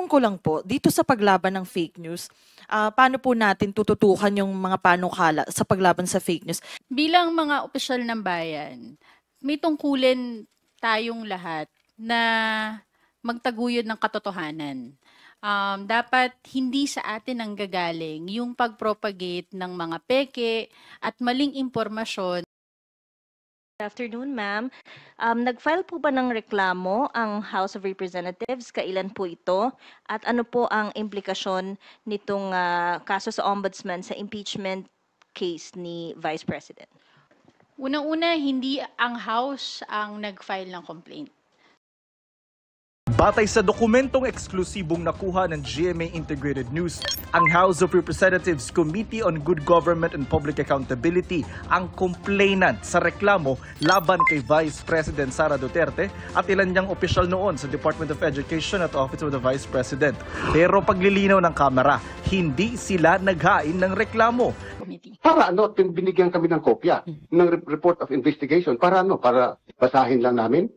ko lang po, dito sa paglaban ng fake news, paano po natin tututukan yung mga panukala sa paglaban sa fake news? Bilang mga opisyal ng bayan, may tungkulin tayong lahat na magtaguyod ng katotohanan. Dapat hindi sa atin ang gagaling yung pagpropagate ng mga peke at maling impormasyon. Good afternoon, ma'am. Nag-file po ba ng reklamo ang House of Representatives? Kailan po ito? At ano po ang implikasyon nitong kaso sa Ombudsman sa impeachment case ni Vice President? Unang-una, hindi ang House ang nag-file ng complaint. Batay sa dokumentong eksklusibong nakuha ng GMA Integrated News, ang House of Representatives Committee on Good Government and Public Accountability ang complainant sa reklamo laban kay Vice President Sara Duterte at ilan niyang opisyal noon sa Department of Education at Office of the Vice President. Pero paglilinaw ng Kamara, hindi sila naghain ng reklamo. Para ano, binigyan kami ng kopya ng report of investigation. Para ano? Para basahin lang namin?